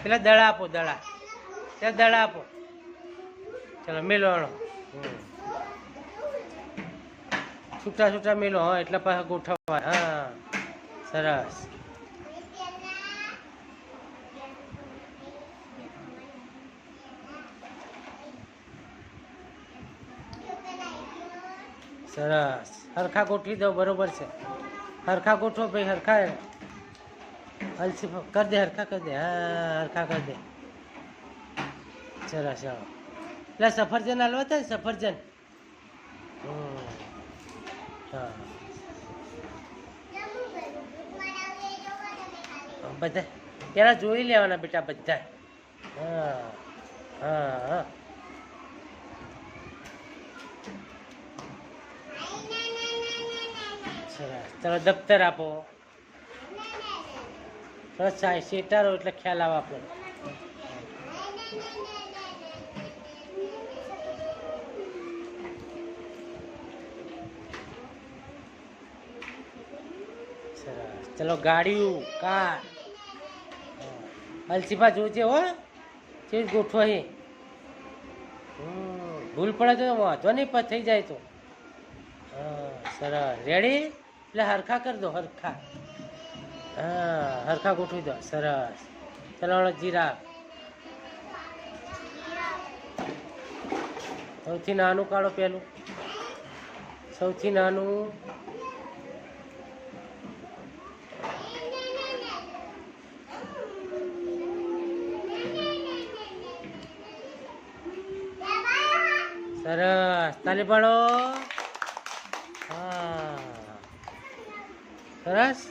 પેલા દડા આપો, દડા ત્યાં દડા આપો. ચલો મેલો. છૂટા છૂટા મેલો. હા એટલે પાછા ગોઠવવા. હા સરસ. સરસ. હરખા ગોઠવી દો. બરોબર છે. હરખા ગોઠવો ભાઈ. હરખા અલસી કર દે. હરખા કર દે. હા હરખા કર દે. સરસ. એટલે સફરજન હાલવા હતા ને, સફરજન. હા બધા પેલા જોઈ લેવાના બેટા બધા. હા હા હા. સરસ. ચલો દફતર આપો. સરસ. શેટારો એટલે ખ્યાલ આવે આપણને. સરસ. ચલો ગાડીઓ, કાર. અલસીફા જોજે હો. ચેજ ગોઠવો હે. ભૂલ પડે તો વાંધો નહીં, પણ થઈ જાય તો. હા સરસ. રેડી. એટલે હરખા કરી દો. હરખા. હા હરખા ગોઠવી દો. સરસ. ચલો જીરા. સૌથી નાનું કાઢો પેલું. સૌથી નાનું. સરસ. તાલી પાડો. હા સરસ.